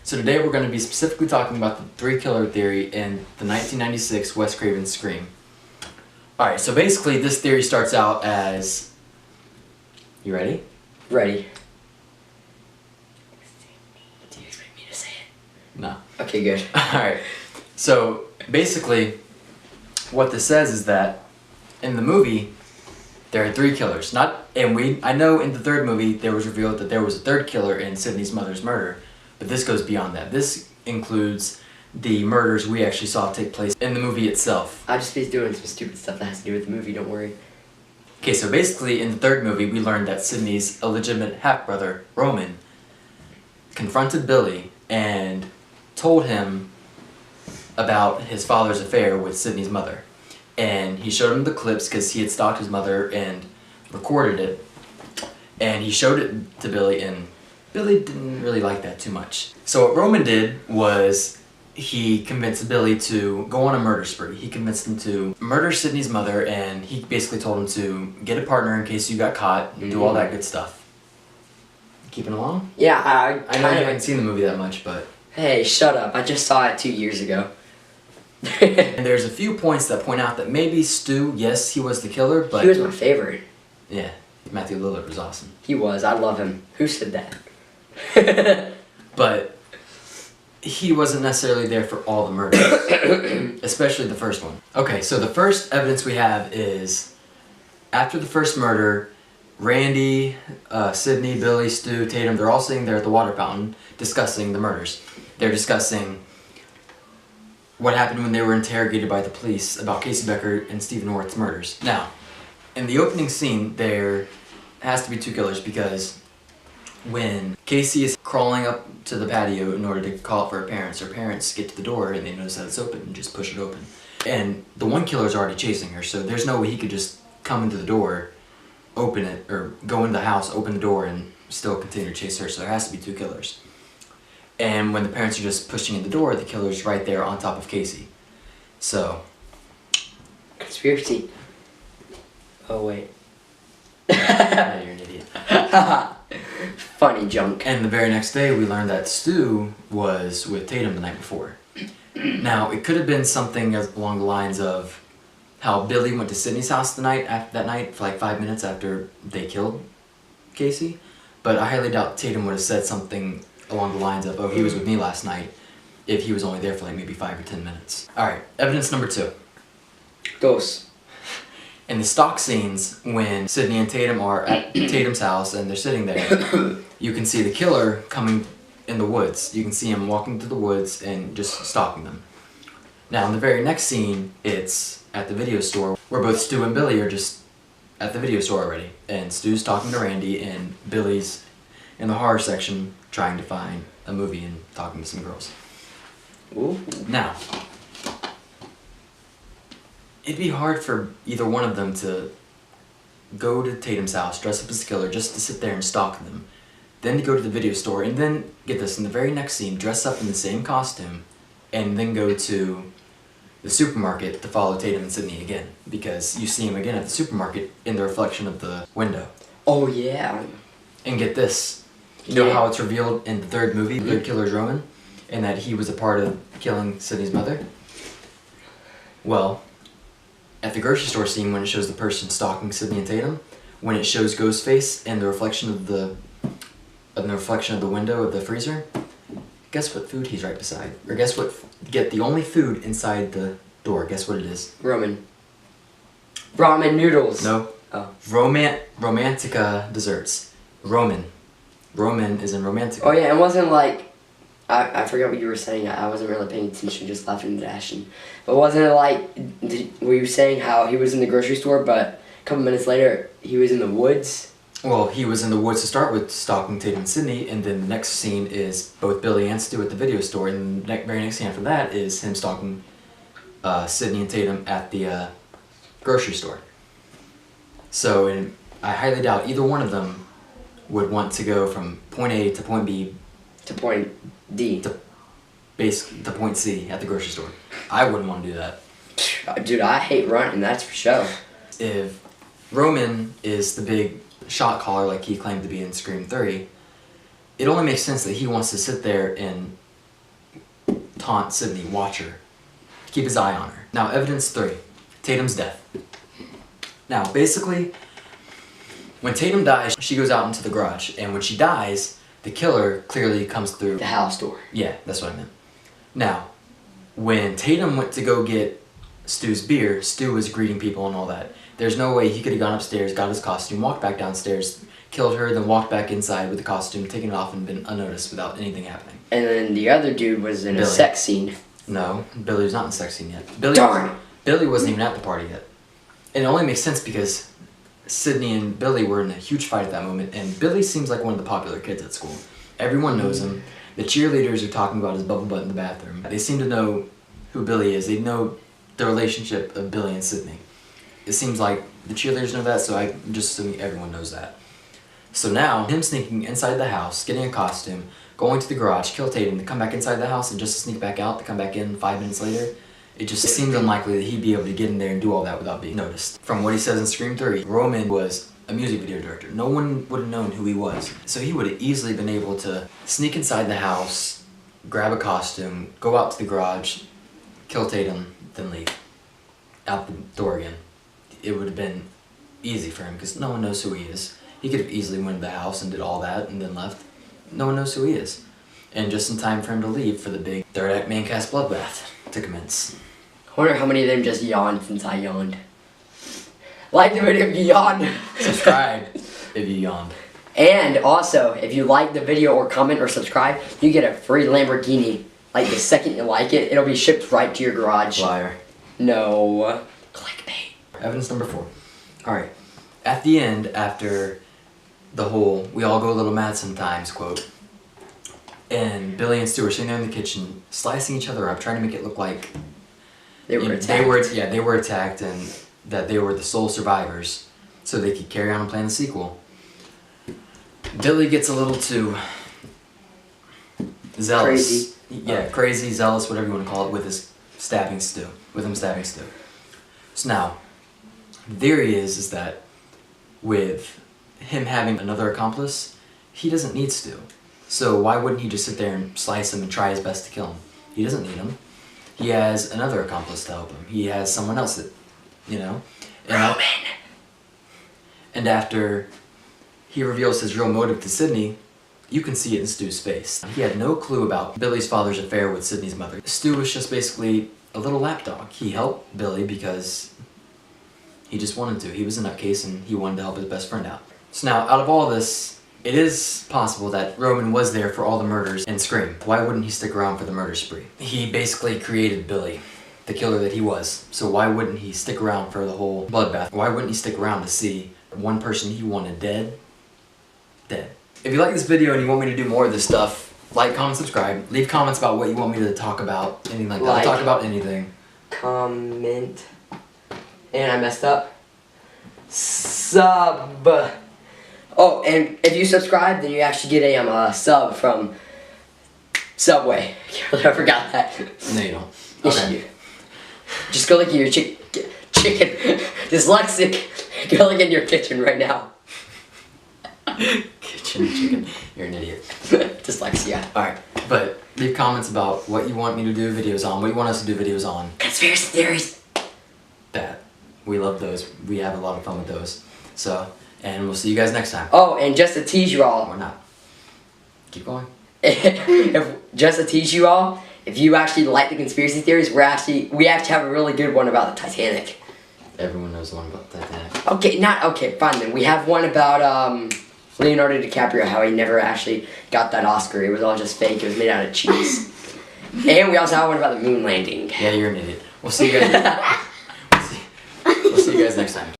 So today we're going to be specifically talking about the three killer theory in the 1996 Wes Craven Scream. Alright, so basically this theory starts out as... You ready? Ready. Do you expect me to say it? No. Okay, good. Alright, so basically what this says is that in the movie there are three killers. I know in the third movie there was revealed that there was a third killer in Sydney's mother's murder, but this goes beyond that. This includes the murders we actually saw take place in the movie itself. I'll just be doing some stupid stuff that has to do with the movie, don't worry. Okay, so basically in the third movie we learned that Sydney's illegitimate half-brother, Roman, confronted Billy and told him about his father's affair with Sydney's mother. And he showed him the clips because he had stalked his mother and recorded it. And he showed it to Billy, and Billy didn't really like that too much. So what Roman did was he convinced Billy to go on a murder spree. He convinced him to murder Sydney's mother, and he basically told him to get a partner in case you got caught and do all that good stuff. Keeping along? Yeah, I know you haven't seen the movie that much, but... Hey, shut up. I just saw it 2 years ago. And there's a few points that point out that maybe Stu, yes, he was the killer, but... He was my favorite. Yeah, Matthew Lillard was awesome. He was. I love him. Who said that? But he wasn't necessarily there for all the murders, especially the first one. Okay, so the first evidence we have is after the first murder, Randy, Sydney, Billy, Stu, Tatum, they're all sitting there at the water fountain discussing the murders. They're discussing what happened when they were interrogated by the police about Casey Becker and Stephen Orth's murders. Now, in the opening scene, there has to be two killers because when Casey is crawling up to the patio in order to call out for her parents get to the door and they notice that it's open and just push it open. And the one killer's already chasing her, so there's no way he could just come into the door, open it, or go into the house, open the door, and still continue to chase her, so there has to be two killers. And when the parents are just pushing in the door, the killer's right there on top of Casey. So... Conspiracy. Oh, wait. Yeah, you're an idiot. Funny junk. And the very next day, we learned that Stu was with Tatum the night before. Now, it could have been something along the lines of how Billy went to Sydney's house that night for like 5 minutes after they killed Casey. But I highly doubt Tatum would have said something along the lines of, oh, he was with me last night, if he was only there for like maybe 5 or 10 minutes. Alright, evidence number 2. Ghosts. In the stock scenes, when Sydney and Tatum are at Tatum's house and they're sitting there, you can see the killer coming in the woods. You can see him walking through the woods and just stalking them. Now, in the very next scene, it's at the video store, where both Stu and Billy are just at the video store already. And Stu's talking to Randy, and Billy's in the horror section trying to find a movie and talking to some girls. Ooh. Now, it'd be hard for either one of them to go to Tatum's house, dress up as a killer, just to sit there and stalk them. Then to go to the video store, and then, get this, in the very next scene, dress up in the same costume, and then go to the supermarket to follow Tatum and Sydney again. Because you see him again at the supermarket in the reflection of the window. Oh, yeah. And get this, you know how it's revealed in the third movie, the third killer is Roman, and that he was a part of killing Sydney's mother? Well, at the grocery store scene, when it shows the person stalking Sydney and Tatum, when it shows Ghostface and the reflection of the window of the freezer, guess what food he's right beside? Or guess what? Get the only food inside the door. Guess what it is? Ramen noodles. No. Oh. Romantica desserts. Roman is in Romantica. Oh yeah, it wasn't like I forgot what you were saying. I wasn't really paying attention, just laughing and dashing. But wasn't it like, were you saying how he was in the grocery store, but a couple minutes later he was in the woods? Well, he was in the woods to start with, stalking Tatum and Sydney, and then the next scene is both Billy and Stu at the video store, and the very next scene after that is him stalking Sydney and Tatum at the grocery store. So, I highly doubt either one of them would want to go from point A to point B to point D to point C at the grocery store. I wouldn't want to do that. Dude, I hate running, that's for sure. If Roman is the big shot caller like he claimed to be in Scream 3, it only makes sense that he wants to sit there and taunt Sydney, watch her, keep his eye on her. Now, evidence 3, Tatum's death. Now, basically, when Tatum dies, she goes out into the garage, and when she dies, the killer clearly comes through. The house door. Yeah, that's what I meant. Now, when Tatum went to go get Stu's beer, Stu was greeting people and all that. There's no way he could have gone upstairs, got his costume, walked back downstairs, killed her, then walked back inside with the costume, taken it off, and been unnoticed without anything happening. And then the other dude was in a Billy. sex scene. No, Billy was not in the sex scene yet. Darn! Billy wasn't even at the party yet. And it only makes sense because Sydney and Billy were in a huge fight at that moment, and Billy seems like one of the popular kids at school. Everyone knows him. The cheerleaders are talking about his bubble butt in the bathroom. They seem to know who Billy is. They know the relationship of Billy and Sydney. It seems like the cheerleaders know that, so I'm just assuming everyone knows that. So now, him sneaking inside the house, getting a costume, going to the garage, kill Tatum, to come back inside the house and just sneak back out, to come back in 5 minutes later, it just seems unlikely that he'd be able to get in there and do all that without being noticed. From what he says in Scream 3, Roman was a music video director. No one would have known who he was. So he would have easily been able to sneak inside the house, grab a costume, go out to the garage, kill Tatum, then leave. Out the door again. It would have been easy for him because no one knows who he is. He could have easily went to the house and did all that and then left. No one knows who he is. And just in time for him to leave for the big third act main cast bloodbath to commence. I wonder how many of them just yawned since I yawned. Like the video if you yawned. Subscribe if you yawned. And also, if you like the video or comment or subscribe, you get a free Lamborghini. Like the second you like it, it'll be shipped right to your garage. Liar. No. Clickbait. Evidence number 4. Alright. At the end, after the whole "we all go a little mad sometimes" quote, and Billy and Stu are sitting there in the kitchen, slicing each other up, trying to make it look like They were attacked. they were attacked and that they were the sole survivors, so they could carry on and plan the sequel. Billy gets a little too zealous. Crazy. Yeah, crazy, zealous, whatever you want to call it, with his stabbing Stu. With him stabbing Stu. So now, the theory is that with him having another accomplice, he doesn't need Stu. So why wouldn't he just sit there and slice him and try his best to kill him? He doesn't need him. He has another accomplice to help him. He has someone else that, you know. Roman! And after he reveals his real motive to Sydney, you can see it in Stu's face. He had no clue about Billy's father's affair with Sydney's mother. Stu was just basically a little lapdog. He helped Billy because he just wanted to. He was a nutcase and he wanted to help his best friend out. So now, out of all this, it is possible that Roman was there for all the murders in Scream. Why wouldn't he stick around for the murder spree? He basically created Billy, the killer that he was. So why wouldn't he stick around for the whole bloodbath? Why wouldn't he stick around to see one person he wanted dead? If you like this video and you want me to do more of this stuff, like, comment, subscribe. Leave comments about what you want me to talk about, anything like that. I'll talk about anything. Comment. And I messed up. Sub. Oh, and if you subscribe, then you actually get a sub from Subway. I forgot that. No, you don't. Yes, Okay. you. Just go look at your chicken. Dyslexic. Go look in your kitchen right now. Kitchen chicken. You're an idiot. Dyslexia. Alright, but leave comments about what you want me to do videos on, what you want us to do videos on. Conspiracy theories. That. We love those. We have a lot of fun with those. So, and we'll see you guys next time. Oh, and just to tease you all. Or not. Keep going. Just to tease you all, if you actually like the conspiracy theories, we actually have a really good one about the Titanic. Everyone knows the one about Titanic. Okay, fine then. We have one about Leonardo DiCaprio, how he never actually got that Oscar. It was all just fake. It was made out of cheese. And we also have one about the moon landing. Yeah, you're an idiot. We'll see you guys. We'll see you guys next time.